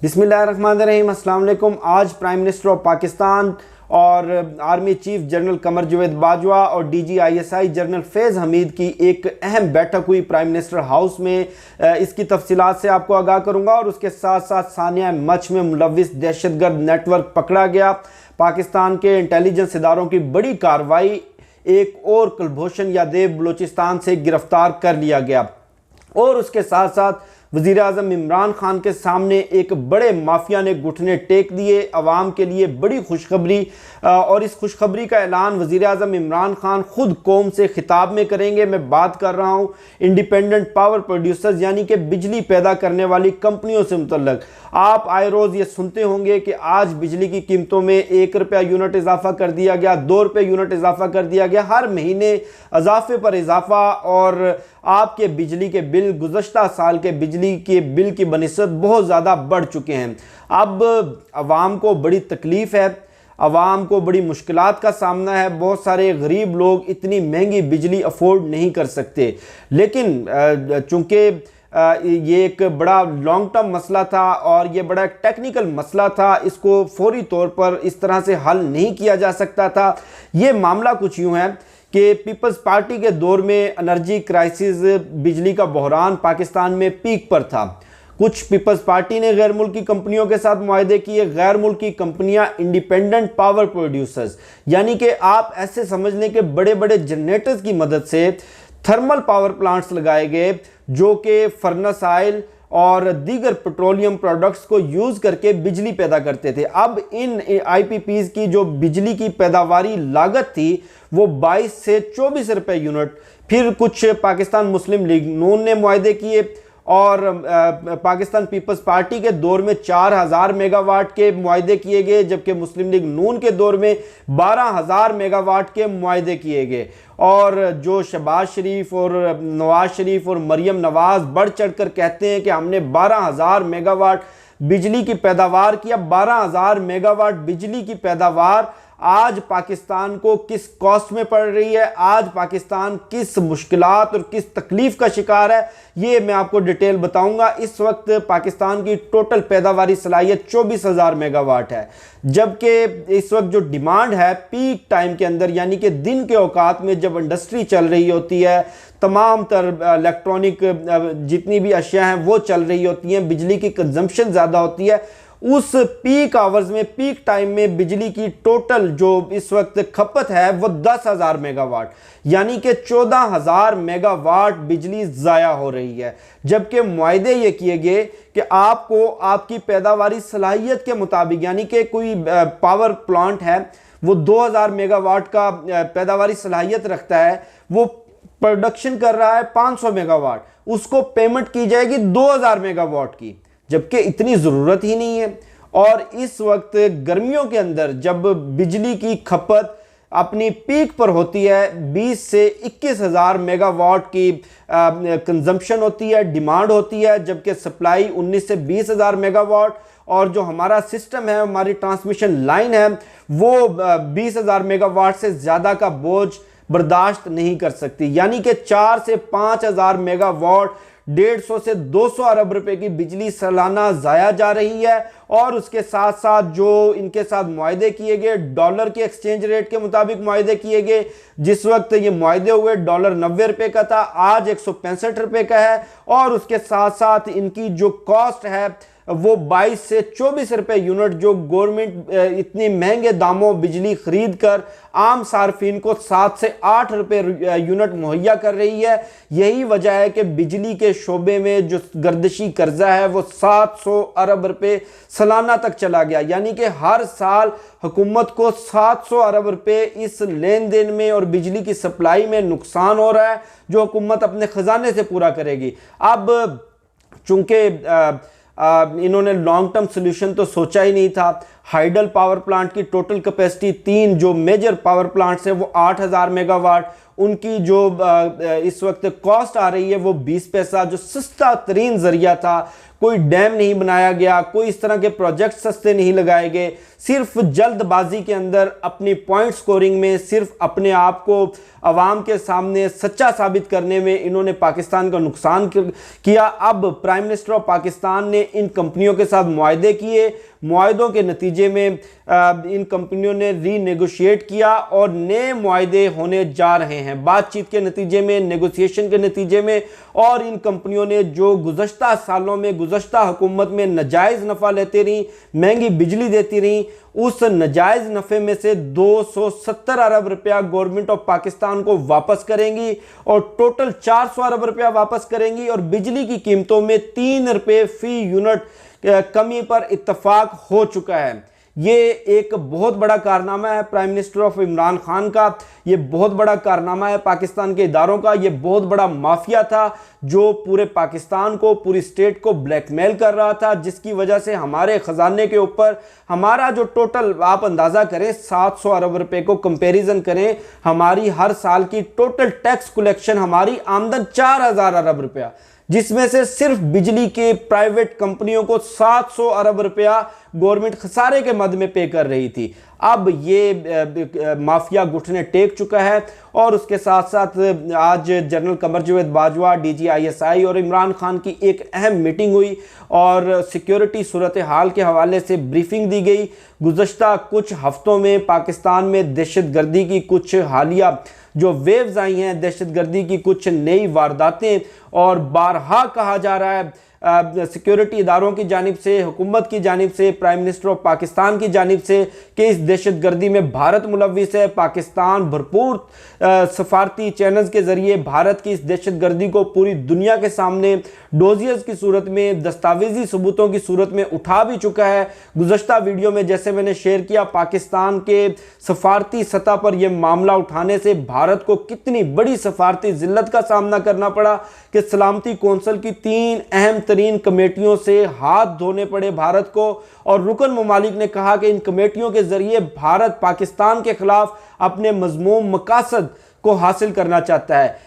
बिस्मिल्लाहिर्रहमानिर्रहीम, अस्सलाम वालेकुम। आज प्राइम मिनिस्टर ऑफ पाकिस्तान और army chief general Qamar Javed Bajwa और DGISI जनरल फैज़ हमीद की एक अहम बैठक हुई प्राइम मिनिस्टर हाउस में। इसकी तफसीलात से आपको आगाह करूंगा और उसके साथ साथ सानिया मर्च में मुलविस दहशतगर्द नेटवर्क पकड़ा गया। पाकिस्तान के इंटेलिजेंस इदारों की बड़ी कार्रवाई, एक और कुलभूषण यादव बलूचिस्तान से गिरफ्तार कर लिया गया और उसके साथ साथ वज़ीर आज़म इमरान खान के सामने एक बड़े माफिया ने घुटने टेक दिए। अवाम के लिए बड़ी खुशखबरी, और इस खुशखबरी का ऐलान वज़ीर आज़म इमरान खान खुद कौम से खिताब में करेंगे। मैं बात कर रहा हूँ इंडिपेंडेंट पावर प्रोड्यूसर्स यानी कि बिजली पैदा करने वाली कंपनियों से मुतल्लक। आप आए रोज़ ये सुनते होंगे कि आज बिजली की कीमतों में 1 रुपया यूनिट इजाफा कर दिया गया, 2 रुपये यूनिट इजाफा कर दिया गया। हर महीने इजाफे पर इजाफा, और आपके बिजली के बिल गुज़श्ता साल के बिजली के बिल की बनिस्बत बहुत ज़्यादा बढ़ चुके हैं। अब आवाम को बड़ी तकलीफ़ है, आवाम को बड़ी मुश्किलात का सामना है। बहुत सारे गरीब लोग इतनी महंगी बिजली अफोर्ड नहीं कर सकते, लेकिन चूँकि ये एक बड़ा लॉन्ग टर्म मसला था और ये बड़ा टेक्निकल मसला था, इसको फौरी तौर पर इस तरह से हल नहीं किया जा सकता था। ये मामला कुछ यूँ है कि पीपल्स पार्टी के दौर में एनर्जी क्राइसिस, बिजली का बहरान पाकिस्तान में पीक पर था। कुछ पीपल्स पार्टी ने गैर मुल्की कंपनियों के साथ मुआहदे किए। गैर मुल्की कंपनियां इंडिपेंडेंट पावर प्रोड्यूसर्स यानी कि आप ऐसे समझ लें कि बड़े बड़े जनरेटर्स की मदद से थर्मल पावर प्लांट्स लगाए गए जो कि फर्नेस ऑयल और दीगर पेट्रोलियम प्रोडक्ट्स को यूज़ करके बिजली पैदा करते थे। अब इन IPPs की जो बिजली की पैदावारी लागत थी वो 22 से 24 रुपये यूनिट। फिर कुछ पाकिस्तान मुस्लिम लीग नून ने मुआहदे किए और पाकिस्तान पीपल्स पार्टी के दौर में 4000 मेगावाट के मुआहदे किए गए, जबकि मुस्लिम लीग नून के दौर में 12000 मेगावाट के मुआहदे किए गए। और जो शहबाज शरीफ और नवाज शरीफ और मरियम नवाज बढ़ चढ़ कर कहते हैं कि हमने 12000 मेगावाट बिजली की पैदावार किया। 12000 मेगावाट बिजली की पैदावार आज पाकिस्तान को किस कॉस्ट में पड़ रही है, आज पाकिस्तान किस मुश्किलात और किस तकलीफ का शिकार है, ये मैं आपको डिटेल बताऊंगा। इस वक्त पाकिस्तान की टोटल पैदावारी सलाहियत 24000 मेगावाट है, जबकि इस वक्त जो डिमांड है पीक टाइम के अंदर यानी कि दिन के औकात में जब इंडस्ट्री चल रही होती है, तमाम तर इलेक्ट्रॉनिक जितनी भी अशिया हैं वो चल रही होती हैं, बिजली की कंजम्पशन ज़्यादा होती है, उस पीक आवर्स में पीक टाइम में बिजली की टोटल जो इस वक्त खपत है वो 10,000 मेगावाट यानी कि 14,000 मेगावाट बिजली ज़ाया हो रही है। जबकि मुआहदे ये किए गए कि आपको आपकी पैदावारी सलाहियत के मुताबिक यानी कि कोई पावर प्लांट है वो 2000 मेगावाट का पैदावारी सलाहियत रखता है, वो प्रोडक्शन कर रहा है 500 मेगावाट, उसको पेमेंट की जाएगी 2000 मेगावाट की, जबकि इतनी ज़रूरत ही नहीं है। और इस वक्त गर्मियों के अंदर जब बिजली की खपत अपनी पीक पर होती है 20 से 21,000 मेगावाट की कंजम्पशन होती है, डिमांड होती है, जबकि सप्लाई 19 से 20,000 मेगावाट, और जो हमारा सिस्टम है, हमारी ट्रांसमिशन लाइन है वो 20,000 मेगावाट से ज़्यादा का बोझ बर्दाश्त नहीं कर सकती। यानी कि 4 से 5,000 मेगावाट 150 से 200 अरब रुपए की बिजली सालाना ज़ाया जा रही है। और उसके साथ साथ जो इनके साथ मुआहदे किए गए डॉलर के एक्सचेंज रेट के मुताबिक मुआहदे किए गए, जिस वक्त ये मुआहदे हुए डॉलर 90 रुपये का था, आज 165 रुपये का है। और उसके साथ साथ इनकी जो कॉस्ट है वो 22 से 24 रुपये यूनिट, जो गवर्नमेंट इतनी महंगे दामों बिजली खरीद कर आम सार्फिन को 7 से 8 रुपये यूनिट मुहैया कर रही है। यही वजह है कि बिजली के शोबे में जो गर्दिशी कर्जा है वो 700 अरब रुपये सालाना तक चला गया। यानी कि हर साल हुकूमत को 700 अरब रुपये इस लेन देन में और बिजली की सप्लाई में नुकसान हो रहा है, जो हुकूमत अपने खजाने से पूरा करेगी। अब चूंकि इन्होंने लॉन्ग टर्म सोल्यूशन तो सोचा ही नहीं था। हाइडल पावर प्लांट की टोटल कैपेसिटी 3 जो मेजर पावर प्लांट्स है वो 8000 मेगावाट, उनकी जो इस वक्त कॉस्ट आ रही है वो 20 पैसा, जो सस्ता तरीन जरिया था कोई डैम नहीं बनाया गया, कोई इस तरह के प्रोजेक्ट सस्ते नहीं लगाए गए। सिर्फ जल्दबाजी के अंदर अपनी पॉइंट स्कोरिंग में, सिर्फ अपने आप को अवाम के सामने सच्चा साबित करने में इन्होंने पाकिस्तान का नुकसान किया। अब प्राइम मिनिस्टर ऑफ पाकिस्तान ने इन कंपनियों के साथ मुआहदे किए, मुआहदों के नतीजे में इन कंपनियों ने रीनेगोशिएट किया और नए मुआहदे होने जा रहे हैं बातचीत के नतीजे में, नेगोशिएशन के नतीजे में। और इन कंपनियों ने जो गुज़श्ता सालों में, गुज़श्ता हुकूमत में नाजायज़ नफ़ा लेती रही, महंगी बिजली देती रही, उस नाजायज़ नफ़े में से 270 अरब रुपया गवर्नमेंट ऑफ पाकिस्तान को वापस करेंगी और टोटल 400 अरब रुपया वापस करेंगी। और बिजली की कीमतों में 3 रुपये फी यूनिट कमी पर इत्तफाक हो चुका है। ये एक बहुत बड़ा कारनामा है prime minister of Imran Khan का, ये बहुत बड़ा कारनामा है पाकिस्तान के इदारों का। ये बहुत बड़ा माफिया था जो पूरे पाकिस्तान को, पूरी स्टेट को ब्लैकमेल कर रहा था, जिसकी वजह से हमारे खजाने के ऊपर हमारा जो टोटल, आप अंदाज़ा करें 700 अरब रुपए को कंपैरिजन करें, हमारी हर साल की टोटल टैक्स कलेक्शन, हमारी आमदन 4000 अरब रुपया, जिसमें से सिर्फ बिजली के प्राइवेट कंपनियों को 700 अरब रुपया गवर्नमेंट खसारे के मद में पे कर रही थी। अब ये माफिया घुटने टेक चुका है। और उसके साथ साथ आज general Qamar Javed Bajwa, DG ISI और इमरान खान की एक अहम मीटिंग हुई और सिक्योरिटी सूरत हाल के हवाले से ब्रीफिंग दी गई। गुज़श्ता कुछ हफ्तों में पाकिस्तान में दहशतगर्दी की कुछ हालिया जो वेव्स आई हैं, दहशतगर्दी की कुछ नई वारदातें, और बारहा कहा जा रहा है सिक्योरिटी इदारों की जानिब से, हुकूमत की जानिब से, प्राइम मिनिस्टर ऑफ पाकिस्तान की जानिब से कि इस दहशतगर्दी में भारत मुलव्विस है। पाकिस्तान भरपूर सफारती चैनल्स के ज़रिए भारत की इस दहशतगर्दी को पूरी दुनिया के सामने डोजियर्स की सूरत में, दस्तावेजी सबूतों की सूरत में उठा भी चुका है। गुज़श्ता वीडियो में जैसे मैंने शेयर किया, पाकिस्तान के सफारती सतह पर यह मामला उठाने से भारत को कितनी बड़ी सफारती जिल्लत का सामना करना पड़ा कि सलामती कौंसिल की 3 अहम तरीन कमेटियों से हाथ धोने पड़े भारत को। और रुकन ममालिक ने कहा कि इन कमेटियों के जरिए भारत पाकिस्तान के खिलाफ अपने मज़मूम मकासद को हासिल करना चाहता है।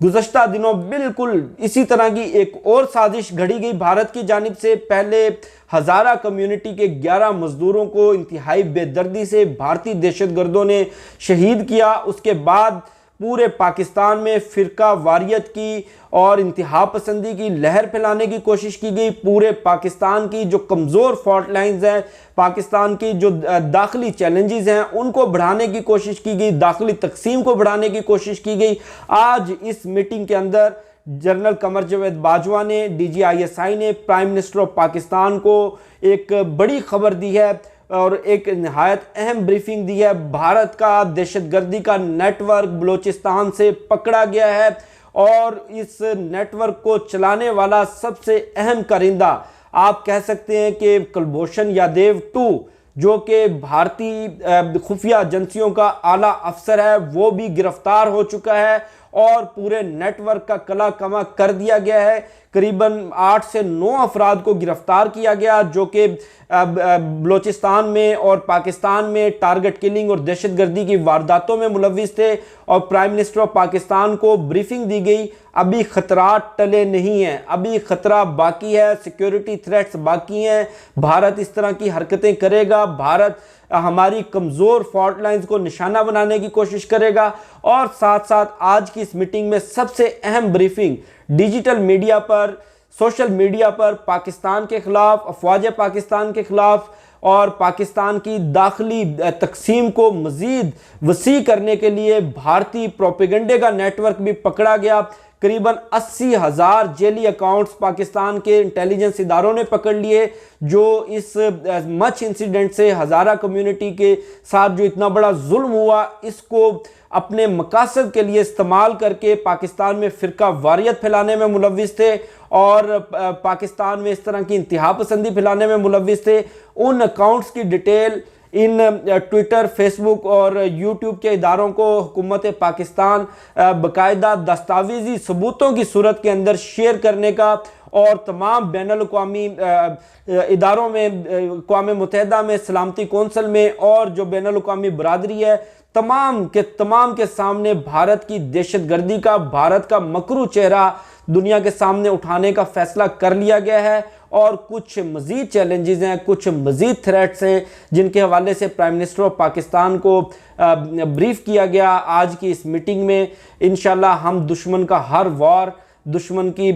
गुज़श्ता दिनों बिल्कुल इसी तरह की एक और साजिश घड़ी गई भारत की जानिब से। पहले हज़ारा कम्युनिटी के 11 मजदूरों को इंतहाई बेदर्दी से भारतीय दहशतगर्दों ने शहीद किया। उसके बाद पूरे पाकिस्तान में फ़िरका वारियत की और इंतहा पसंदी की लहर फैलाने की कोशिश की गई। पूरे पाकिस्तान की जो कमज़ोर फॉल्ट लाइन्स हैं, पाकिस्तान की जो दाखिली चैलेंजेस हैं, उनको बढ़ाने की कोशिश की गई, दाखिली तकसीम को बढ़ाने की कोशिश की गई। आज इस मीटिंग के अंदर जनरल कमर जावेद बाजवा ने, डीजी आईएसआई ने प्राइम मिनिस्टर ऑफ पाकिस्तान को एक बड़ी खबर दी है और एक नहायत अहम ब्रीफिंग दी है। भारत का दहशतगर्दी का नेटवर्क बलोचिस्तान से पकड़ा गया है और इस नेटवर्क को चलाने वाला सबसे अहम कारिंदा आप कह सकते हैं कि कुलभूषण यादव 2, जो कि भारतीय खुफिया एजेंसियों का आला अफसर है, वो भी गिरफ्तार हो चुका है और पूरे नेटवर्क का कला कमा कर दिया गया है। करीबन 8 से 9 अफराद को गिरफ्तार किया गया जो कि बलोचिस्तान में और पाकिस्तान में टारगेट किलिंग और दहशतगर्दी की वारदातों में मुलव्विस थे। और प्राइम मिनिस्टर ऑफ पाकिस्तान को ब्रीफिंग दी गई, अभी खतरात टले नहीं हैं, अभी खतरा बाकी है, सिक्योरिटी थ्रेट्स बाकी हैं, भारत इस तरह की हरकतें करेगा, भारत हमारी कमज़ोर फॉल्ट लाइंस को निशाना बनाने की कोशिश करेगा। और साथ साथ आज की इस मीटिंग में सबसे अहम ब्रीफिंग डिजिटल मीडिया पर, सोशल मीडिया पर पाकिस्तान के खिलाफ, अफवाज पाकिस्तान के खिलाफ और पाकिस्तान की दाखिली तकसीम को मज़ीद वसी करने के लिए भारतीय प्रोपेगेंडे का नेटवर्क भी पकड़ा गया। करीबन 80,000 जेली अकाउंट्स पाकिस्तान के इंटेलिजेंस इदारों ने पकड़ लिए, जो इस मच इंसिडेंट से हज़ारा कम्युनिटी के साथ जो इतना बड़ा जुल्म हुआ, इसको अपने मकासद के लिए इस्तेमाल करके पाकिस्तान में फ़िरका वारियत फैलाने में मुलव्विस थे और पाकिस्तान में इस तरह की इंतहा पसंदी फैलाने में मुलव्विस थे। उन अकाउंट्स की डिटेल इन ट्विटर, फेसबुक और यूट्यूब के इदारों को हुकूमत पाकिस्तान बाकायदा दस्तावेजी सबूतों की सूरत के अंदर शेयर करने का और तमाम बैनुल-अक़वामी इदारों में, अक़वाम मुत्तहिदा में, सलामती कौंसिल में और जो बैनुल-अक़वामी बरादरी है, तमाम के सामने भारत की दहशतगर्दी का, भारत का मकरू चेहरा दुनिया के सामने उठाने का फैसला कर लिया गया है। और कुछ मज़ीद चैलेंजेस हैं, कुछ मज़ीद थ्रेट्स हैं जिनके हवाले से प्राइम मिनिस्टर ऑफ पाकिस्तान को ब्रीफ किया गया आज की इस मीटिंग में। इंशाल्लाह हम दुश्मन का हर वार, दुश्मन की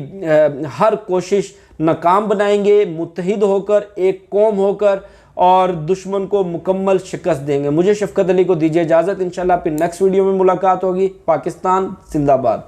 हर कोशिश नाकाम बनाएंगे, मुत्तहिद होकर, एक कौम होकर, और दुश्मन को मुकम्मल शिकस्त देंगे। मुझे शफकत अली को दीजिए इजाज़त। इंशाल्लाह फिर नेक्स्ट वीडियो में मुलाकात होगी। पाकिस्तान जिंदाबाद।